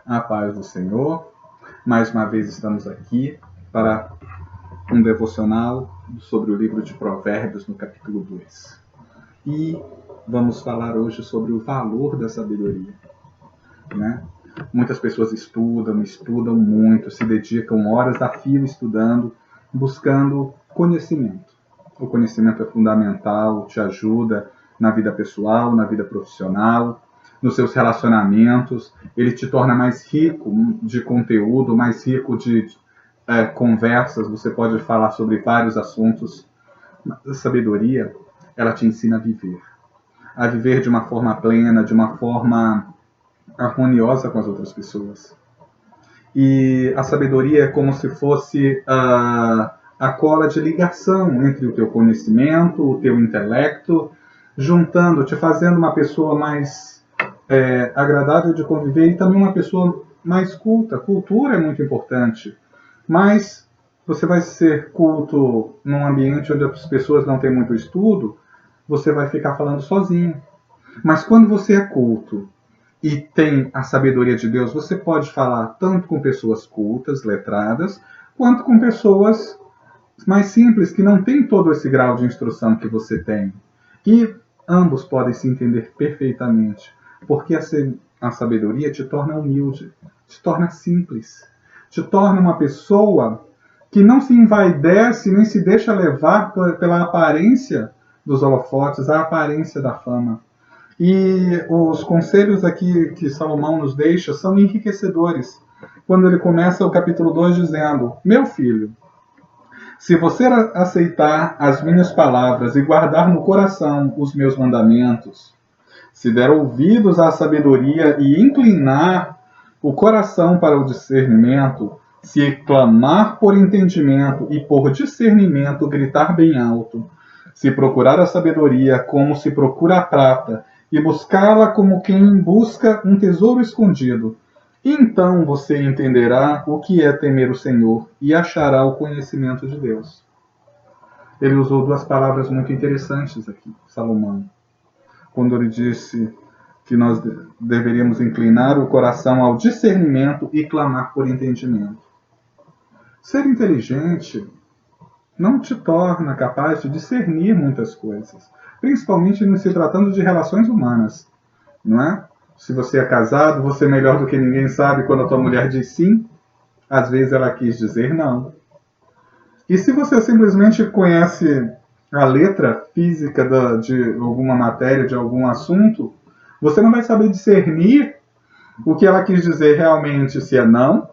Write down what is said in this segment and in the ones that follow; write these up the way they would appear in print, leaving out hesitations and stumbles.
A paz do Senhor. Mais uma vez estamos aqui para um devocional sobre o livro de Provérbios, no capítulo 2. E vamos falar hoje sobre o valor da sabedoria, né? Muitas pessoas estudam muito, se dedicam horas a fio estudando, buscando conhecimento. O conhecimento é fundamental, te ajuda na vida pessoal, na vida profissional, nos seus relacionamentos. Ele te torna mais rico de conteúdo, mais rico de conversas. Você pode falar sobre vários assuntos. A sabedoria, ela te ensina a viver de uma forma plena, de uma forma harmoniosa com as outras pessoas. E a sabedoria é como se fosse a cola de ligação entre o teu conhecimento, o teu intelecto, juntando, te fazendo uma pessoa mais agradável de conviver e também uma pessoa mais culta. Cultura é muito importante, mas você vai ser culto num ambiente onde as pessoas não têm muito estudo, você vai ficar falando sozinho. Mas quando você é culto e tem a sabedoria de Deus, você pode falar tanto com pessoas cultas, letradas, quanto com pessoas mais simples, que não têm todo esse grau de instrução que você tem. E ambos podem se entender perfeitamente, porque a sabedoria te torna humilde, te torna simples, te torna uma pessoa que não se envaidece nem se deixa levar pela aparência dos holofotes, a aparência da fama. E os conselhos aqui que Salomão nos deixa são enriquecedores. Quando ele começa o capítulo 2 dizendo: meu filho, se você aceitar as minhas palavras e guardar no coração os meus mandamentos, se der ouvidos à sabedoria e inclinar o coração para o discernimento, se clamar por entendimento e por discernimento gritar bem alto, se procurar a sabedoria como se procura a prata, e buscá-la como quem busca um tesouro escondido, então você entenderá o que é temer o Senhor e achará o conhecimento de Deus. Ele usou duas palavras muito interessantes aqui, Salomão, quando ele disse que nós deveríamos inclinar o coração ao discernimento e clamar por entendimento. Ser inteligente não te torna capaz de discernir muitas coisas, principalmente não se tratando de relações humanas, não é? Se você é casado, você melhor do que ninguém sabe quando a tua mulher diz sim, às vezes ela quis dizer não. E se você simplesmente conhece a letra física de alguma matéria, de algum assunto, você não vai saber discernir o que ela quis dizer realmente, se é não,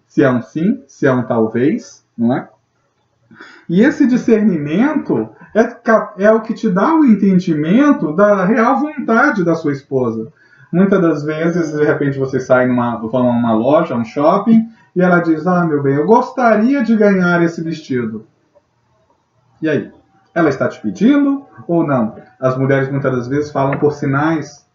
se é um sim, se é um talvez, não é? E esse discernimento é o que te dá o entendimento da real vontade da sua esposa. Muitas das vezes, de repente, você sai numa loja, um shopping, e ela diz: ah, meu bem, eu gostaria de ganhar esse vestido. E aí? Ela está te pedindo ou não? As mulheres muitas das vezes falam por sinais.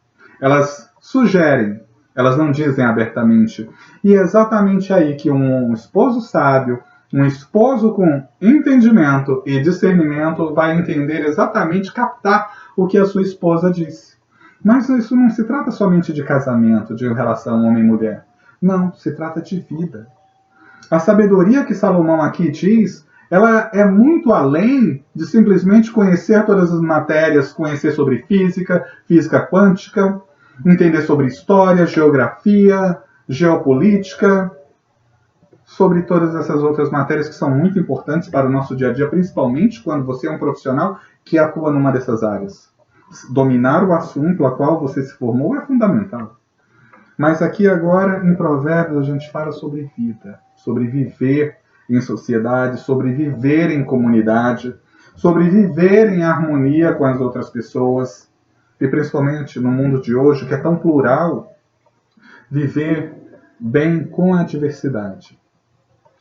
Elas sugerem, elas não dizem abertamente. E é exatamente aí que um esposo sábio, um esposo com entendimento e discernimento vai entender exatamente, captar o que a sua esposa disse. Mas isso não se trata somente de casamento, de relação homem e mulher. Não, se trata de vida. A sabedoria que Salomão aqui diz, ela é muito além de simplesmente conhecer todas as matérias, conhecer sobre física, física quântica, entender sobre história, geografia, geopolítica, sobre todas essas outras matérias que são muito importantes para o nosso dia a dia, principalmente quando você é um profissional que atua numa dessas áreas. Dominar o assunto a qual você se formou é fundamental. Mas aqui agora, em Provérbios, a gente fala sobre vida, sobre viver em sociedade, sobre viver em comunidade, sobre viver em harmonia com as outras pessoas, e principalmente no mundo de hoje, que é tão plural, viver bem com a diversidade.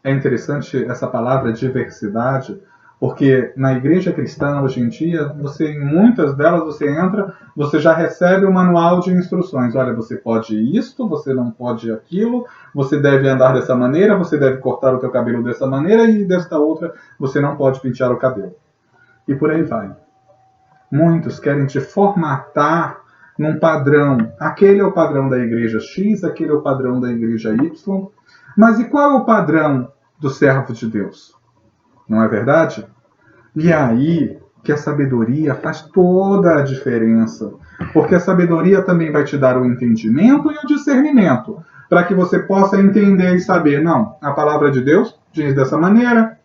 É interessante essa palavra diversidade, porque na igreja cristã hoje em dia, em muitas delas você entra, você já recebe um manual de instruções. Olha, você pode isto, você não pode aquilo, você deve andar dessa maneira, você deve cortar o teu cabelo dessa maneira e desta outra você não pode pentear o cabelo. E por aí vai. Muitos querem te formatar num padrão. Aquele é o padrão da igreja X, aquele é o padrão da igreja Y. Mas e qual é o padrão do servo de Deus? Não é verdade? E é aí que a sabedoria faz toda a diferença. Porque a sabedoria também vai te dar o entendimento e o discernimento, para que você possa entender e saber, não, a palavra de Deus diz dessa maneira.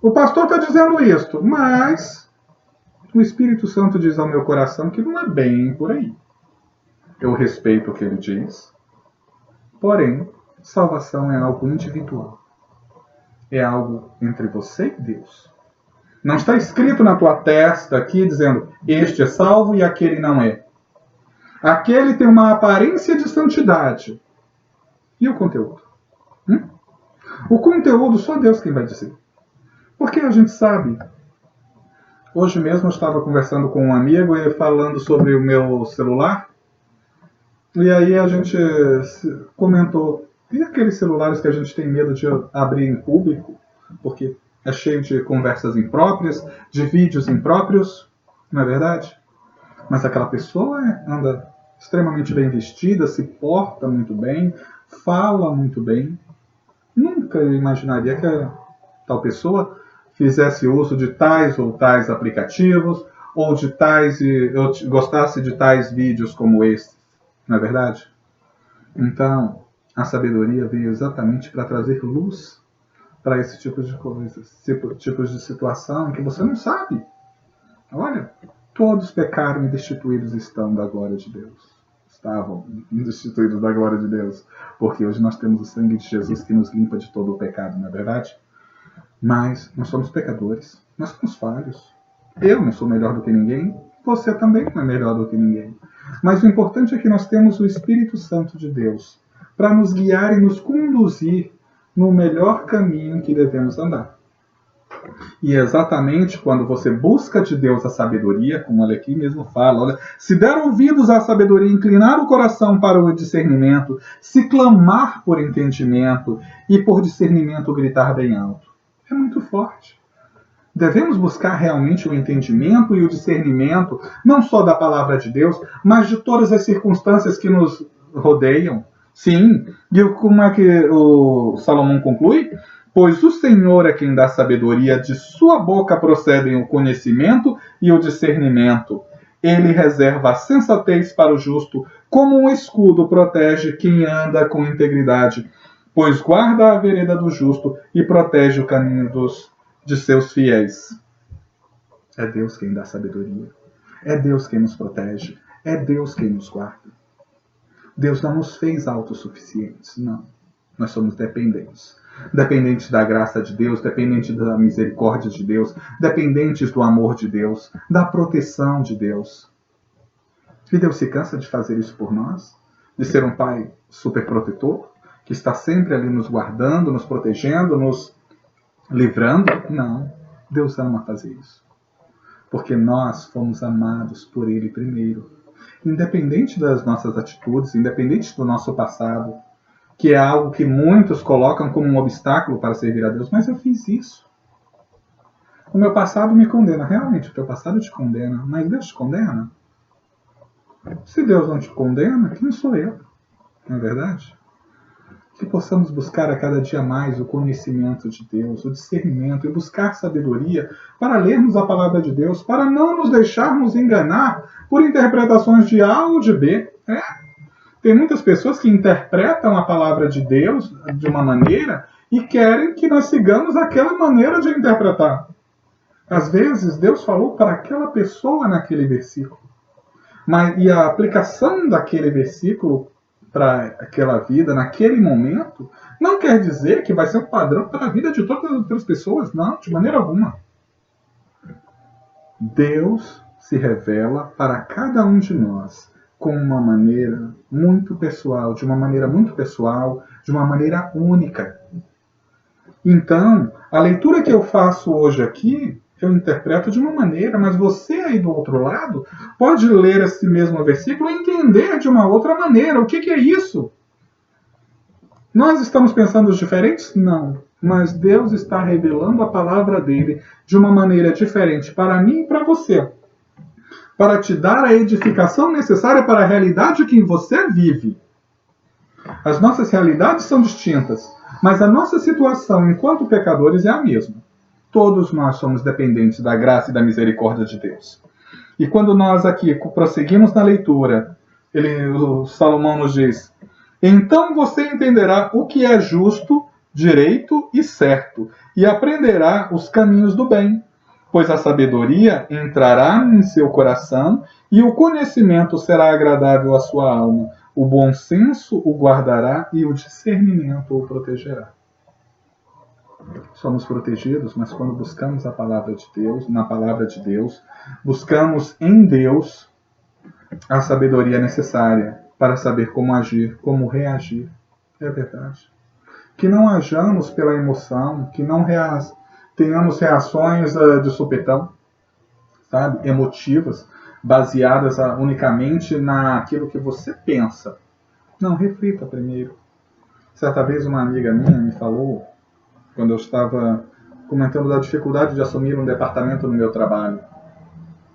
O pastor está dizendo isto, mas o Espírito Santo diz ao meu coração que não é bem por aí. Eu respeito o que ele diz, porém, salvação é algo individual. É algo entre você e Deus. Não está escrito na tua testa aqui dizendo, este é salvo e aquele não é. Aquele tem uma aparência de santidade. E o conteúdo? O conteúdo só Deus quem vai dizer. Porque a gente sabe. Hoje mesmo eu estava conversando com um amigo e falando sobre o meu celular. E aí a gente comentou, e aqueles celulares que a gente tem medo de abrir em público? Porque é cheio de conversas impróprias, de vídeos impróprios, não é verdade? Mas aquela pessoa anda extremamente bem vestida, se porta muito bem, fala muito bem. Nunca imaginaria que a tal pessoa fizesse uso de tais ou tais aplicativos, ou de tais eu gostasse de tais vídeos como estes, não é verdade? Então, a sabedoria veio exatamente para trazer luz para esse tipo de coisas, tipos de situação em que você não sabe. Olha, todos pecaram e destituídos estão da glória de Deus. Estavam destituídos da glória de Deus, porque hoje nós temos o sangue de Jesus que nos limpa de todo o pecado, não é verdade? Mas nós somos pecadores, nós somos falhos. Eu não sou melhor do que ninguém, você também não é melhor do que ninguém. Mas o importante é que nós temos o Espírito Santo de Deus para nos guiar e nos conduzir no melhor caminho que devemos andar. E é exatamente quando você busca de Deus a sabedoria, como ele aqui mesmo fala, olha, se der ouvidos à sabedoria, inclinar o coração para o discernimento, se clamar por entendimento e por discernimento gritar bem alto. É muito forte. Devemos buscar realmente o entendimento e o discernimento, não só da palavra de Deus, mas de todas as circunstâncias que nos rodeiam. Sim, e como é que o Salomão conclui? Pois o Senhor é quem dá sabedoria, de sua boca procedem o conhecimento e o discernimento. Ele reserva a sensatez para o justo, como um escudo protege quem anda com integridade, pois guarda a vereda do justo e protege o caminho de seus fiéis. É Deus quem dá sabedoria. É Deus quem nos protege. É Deus quem nos guarda. Deus não nos fez autossuficientes, não. Nós somos dependentes. Dependentes da graça de Deus, dependentes da misericórdia de Deus, dependentes do amor de Deus, da proteção de Deus. E Deus se cansa de fazer isso por nós? De ser um Pai superprotetor, que está sempre ali nos guardando, nos protegendo, nos livrando? Não. Deus ama fazer isso. Porque nós fomos amados por Ele primeiro. Independente das nossas atitudes, independente do nosso passado, que é algo que muitos colocam como um obstáculo para servir a Deus, mas eu fiz isso. O meu passado me condena. Realmente, o teu passado te condena, mas Deus te condena? Se Deus não te condena, quem sou eu? Não é verdade? Que possamos buscar a cada dia mais o conhecimento de Deus, o discernimento e buscar sabedoria para lermos a palavra de Deus, para não nos deixarmos enganar por interpretações de A ou de B. Tem muitas pessoas que interpretam a palavra de Deus de uma maneira e querem que nós sigamos aquela maneira de interpretar. Às vezes, Deus falou para aquela pessoa naquele versículo. E a aplicação daquele versículo para aquela vida, naquele momento, não quer dizer que vai ser um padrão para a vida de todas as outras pessoas. Não, de maneira alguma. Deus se revela para cada um de nós com uma maneira muito pessoal, de uma maneira muito pessoal, de uma maneira única. Então, a leitura que eu faço hoje aqui, eu interpreto de uma maneira, mas você aí do outro lado pode ler esse mesmo versículo e entender de uma outra maneira. O que é isso? Nós estamos pensando diferentes? Não. Mas Deus está revelando a palavra dele de uma maneira diferente para mim e para você. para te dar a edificação necessária para a realidade que você vive. As nossas realidades são distintas, mas a nossa situação enquanto pecadores é a mesma. Todos nós somos dependentes da graça e da misericórdia de Deus. E quando nós aqui prosseguimos na leitura, o Salomão nos diz: então você entenderá o que é justo, direito e certo, e aprenderá os caminhos do bem, pois a sabedoria entrará em seu coração e o conhecimento será agradável à sua alma. O bom senso o guardará e o discernimento o protegerá. Somos protegidos, mas quando buscamos a palavra de Deus, na palavra de Deus, buscamos em Deus a sabedoria necessária para saber como agir, como reagir. É verdade. Que não hajamos pela emoção, que não tenhamos reações de supetão, sabe? Emotivas, baseadas unicamente naquilo que você pensa. Não, reflita primeiro. Certa vez uma amiga minha me falou, quando eu estava comentando da dificuldade de assumir um departamento no meu trabalho.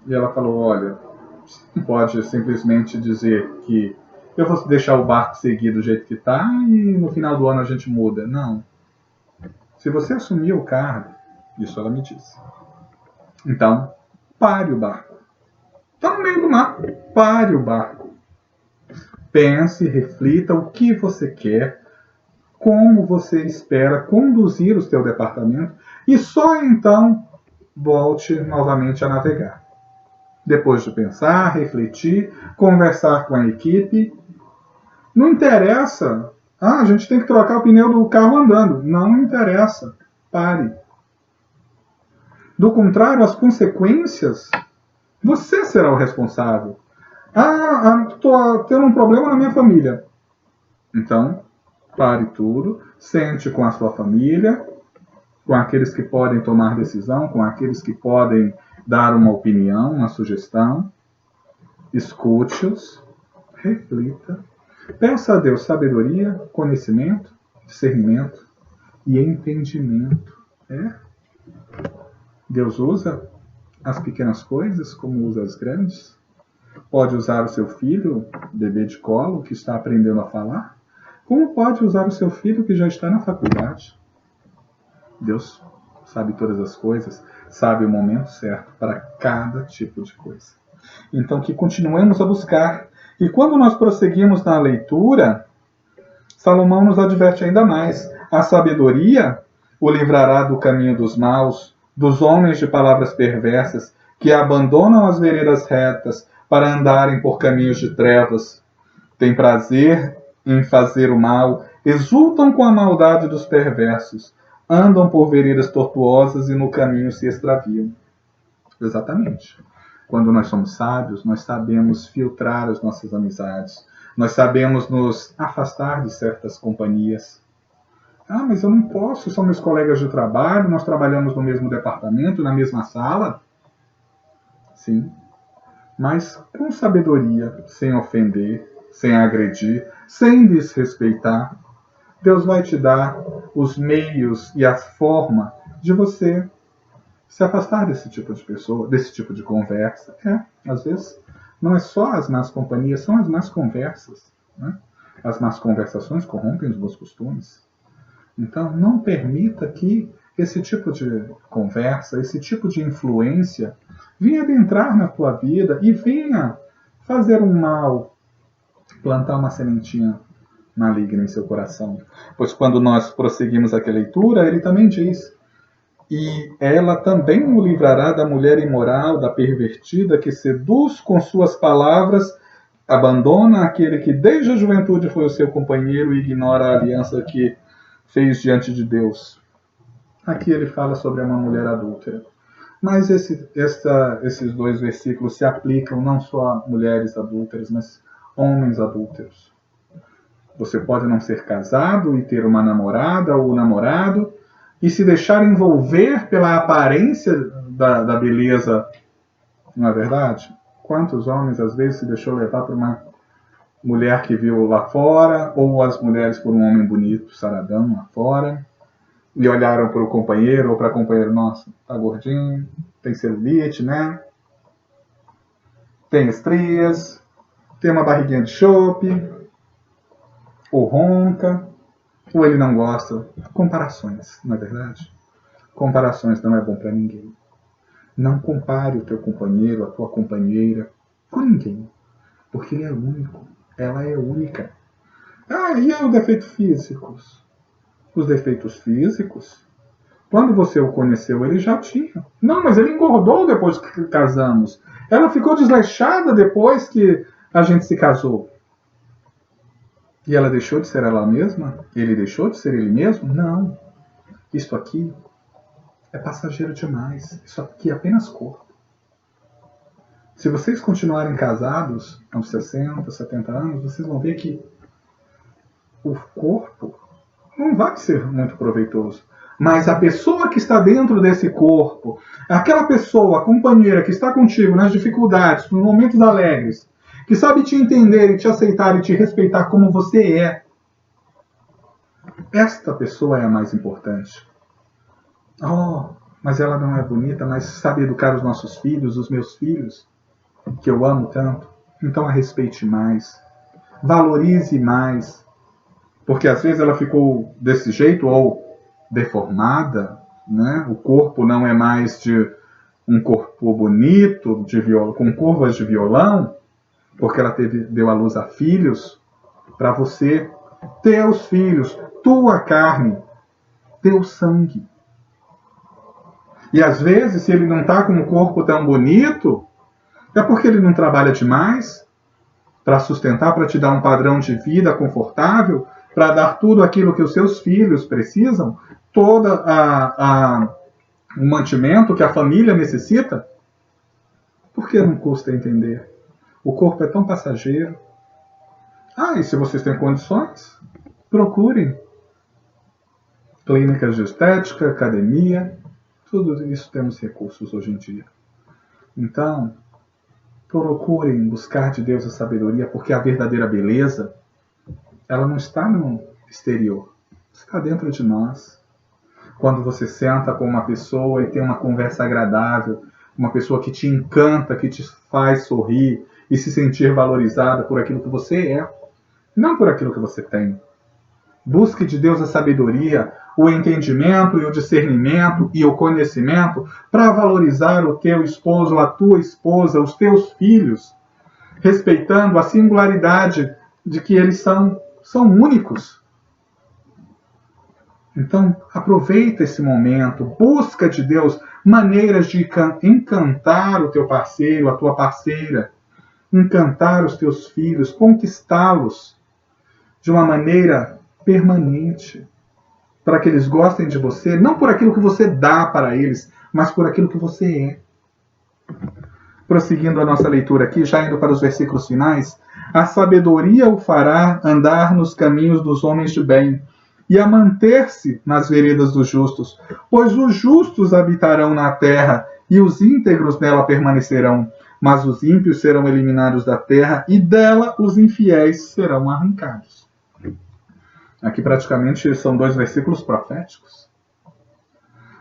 E ela falou: olha, você não pode simplesmente dizer que eu vou deixar o barco seguir do jeito que está e no final do ano a gente muda. Não. Se você assumir o cargo, isso ela me disse, então pare o barco. Está no meio do mar. Pare o barco. Pense, reflita o que você quer, como você espera conduzir o seu departamento e só então volte novamente a navegar. Depois de pensar, refletir, conversar com a equipe. Não interessa. A gente tem que trocar o pneu do carro andando. Não interessa. Pare. Do contrário, as consequências, você será o responsável. Estou tendo um problema na minha família. Então, pare tudo, sente com a sua família, com aqueles que podem tomar decisão, com aqueles que podem dar uma opinião, uma sugestão. Escute-os, reflita, peça a Deus sabedoria, conhecimento, discernimento e entendimento. Deus usa as pequenas coisas como usa as grandes. Pode usar o seu filho, bebê de colo, que está aprendendo a falar, como pode usar o seu filho que já está na faculdade. Deus sabe todas as coisas, sabe o momento certo para cada tipo de coisa. Então, que continuemos a buscar. E quando nós prosseguimos na leitura, Salomão nos adverte ainda mais. A sabedoria o livrará do caminho dos maus, dos homens de palavras perversas, que abandonam as veredas retas para andarem por caminhos de trevas. Tem prazer em fazer o mal, exultam com a maldade dos perversos, andam por veredas tortuosas e no caminho se extraviam. Exatamente. Quando nós somos sábios, nós sabemos filtrar as nossas amizades. Nós sabemos nos afastar de certas companhias. Mas eu não posso, são meus colegas de trabalho, nós trabalhamos no mesmo departamento, na mesma sala. Sim, mas com sabedoria, sem ofender, sem agredir, sem desrespeitar. Deus vai te dar os meios e a forma de você se afastar desse tipo de pessoa, desse tipo de conversa. Às vezes, não é só as más companhias, são as más conversas. Né? As más conversações corrompem os bons costumes. Então, não permita que esse tipo de conversa, esse tipo de influência venha adentrar na tua vida e venha fazer um mal, plantar uma sementinha maligna em seu coração. Pois quando nós prosseguimos aqui a leitura, ele também diz: e ela também o livrará da mulher imoral, da pervertida, que seduz com suas palavras, abandona aquele que desde a juventude foi o seu companheiro e ignora a aliança que fez diante de Deus. Aqui ele fala sobre uma mulher adúltera. Mas esses dois versículos se aplicam não só a mulheres adúlteras, mas homens adúlteros. Você pode não ser casado e ter uma namorada ou namorado e se deixar envolver pela aparência da beleza. Não é verdade? Quantos homens às vezes se deixou levar por uma mulher que viu lá fora, ou as mulheres por um homem bonito, saradão lá fora, e olharam para o companheiro ou para a companheira: nossa, tá gordinho, tem celulite, né? tem estrias, tem uma barriguinha de chope, ou ronca, ou ele não gosta. Comparações, não é verdade? Comparações não é bom para ninguém. Não compare o teu companheiro, a tua companheira, com ninguém. Porque ele é único, ela é única. E os defeitos físicos? Os defeitos físicos, quando você o conheceu, ele já tinha. Não, mas ele engordou depois que casamos. Ela ficou desleixada depois que a gente se casou. E ela deixou de ser ela mesma? Ele deixou de ser ele mesmo? Não. Isto aqui é passageiro demais. Isso aqui é apenas corpo. Se vocês continuarem casados aos 60, 70 anos, vocês vão ver que o corpo não vai ser muito proveitoso. Mas a pessoa que está dentro desse corpo, aquela pessoa, a companheira que está contigo nas dificuldades, nos momentos alegres, que sabe te entender e te aceitar e te respeitar como você é, esta pessoa é a mais importante. Mas ela não é bonita, mas sabe educar os nossos filhos, os meus filhos, que eu amo tanto. Então a respeite mais, valorize mais, porque às vezes ela ficou desse jeito ou deformada, né? O corpo não é mais de um corpo bonito, com curvas de violão, porque ela deu à luz a filhos, para você, teus filhos, tua carne, teu sangue. E às vezes, se ele não está com um corpo tão bonito, é porque ele não trabalha demais para sustentar, para te dar um padrão de vida confortável, para dar tudo aquilo que os seus filhos precisam, todo o mantimento que a família necessita. Por que não custa entender? O corpo é tão passageiro. E se vocês têm condições, procurem clínicas de estética, academia, tudo isso temos recursos hoje em dia. Então, procurem buscar de Deus a sabedoria, porque a verdadeira beleza, ela não está no exterior, está dentro de nós. Quando você senta com uma pessoa e tem uma conversa agradável, uma pessoa que te encanta, que te faz sorrir e se sentir valorizada por aquilo que você é, não por aquilo que você tem. Busque de Deus a sabedoria, o entendimento e o discernimento e o conhecimento para valorizar o teu esposo, a tua esposa, os teus filhos, respeitando a singularidade de que eles são únicos. Então, aproveita esse momento, busca de Deus maneiras de encantar o teu parceiro, a tua parceira, encantar os teus filhos, conquistá-los de uma maneira permanente, para que eles gostem de você, não por aquilo que você dá para eles, mas por aquilo que você é. Prosseguindo a nossa leitura aqui, já indo para os versículos finais, a sabedoria o fará andar nos caminhos dos homens de bem, e a manter-se nas veredas dos justos, pois os justos habitarão na terra, e os íntegros nela permanecerão, mas os ímpios serão eliminados da terra, e dela os infiéis serão arrancados. Aqui praticamente são 2 versículos proféticos,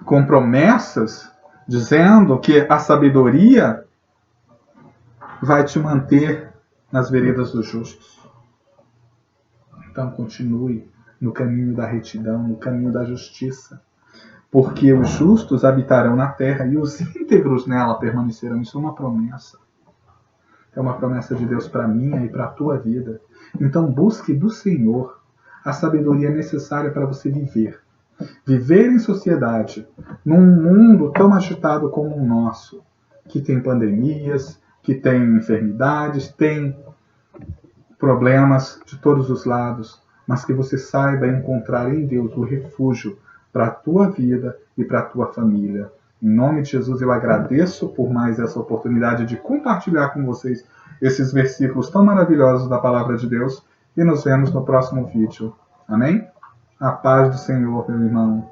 com promessas dizendo que a sabedoria vai te manter nas veredas dos justos. Então continue no caminho da retidão, no caminho da justiça, porque os justos habitarão na terra e os íntegros nela permanecerão. Isso é uma promessa. É uma promessa de Deus para a minha e para a tua vida. Então busque do Senhor a sabedoria necessária para você viver. Viver em sociedade, num mundo tão agitado como o nosso, que tem pandemias, que tem enfermidades, tem problemas de todos os lados, mas que você saiba encontrar em Deus o refúgio para a tua vida e para a tua família. Em nome de Jesus, eu agradeço por mais essa oportunidade de compartilhar com vocês esses versículos tão maravilhosos da Palavra de Deus e nos vemos no próximo vídeo. Amém? A paz do Senhor, meu irmão.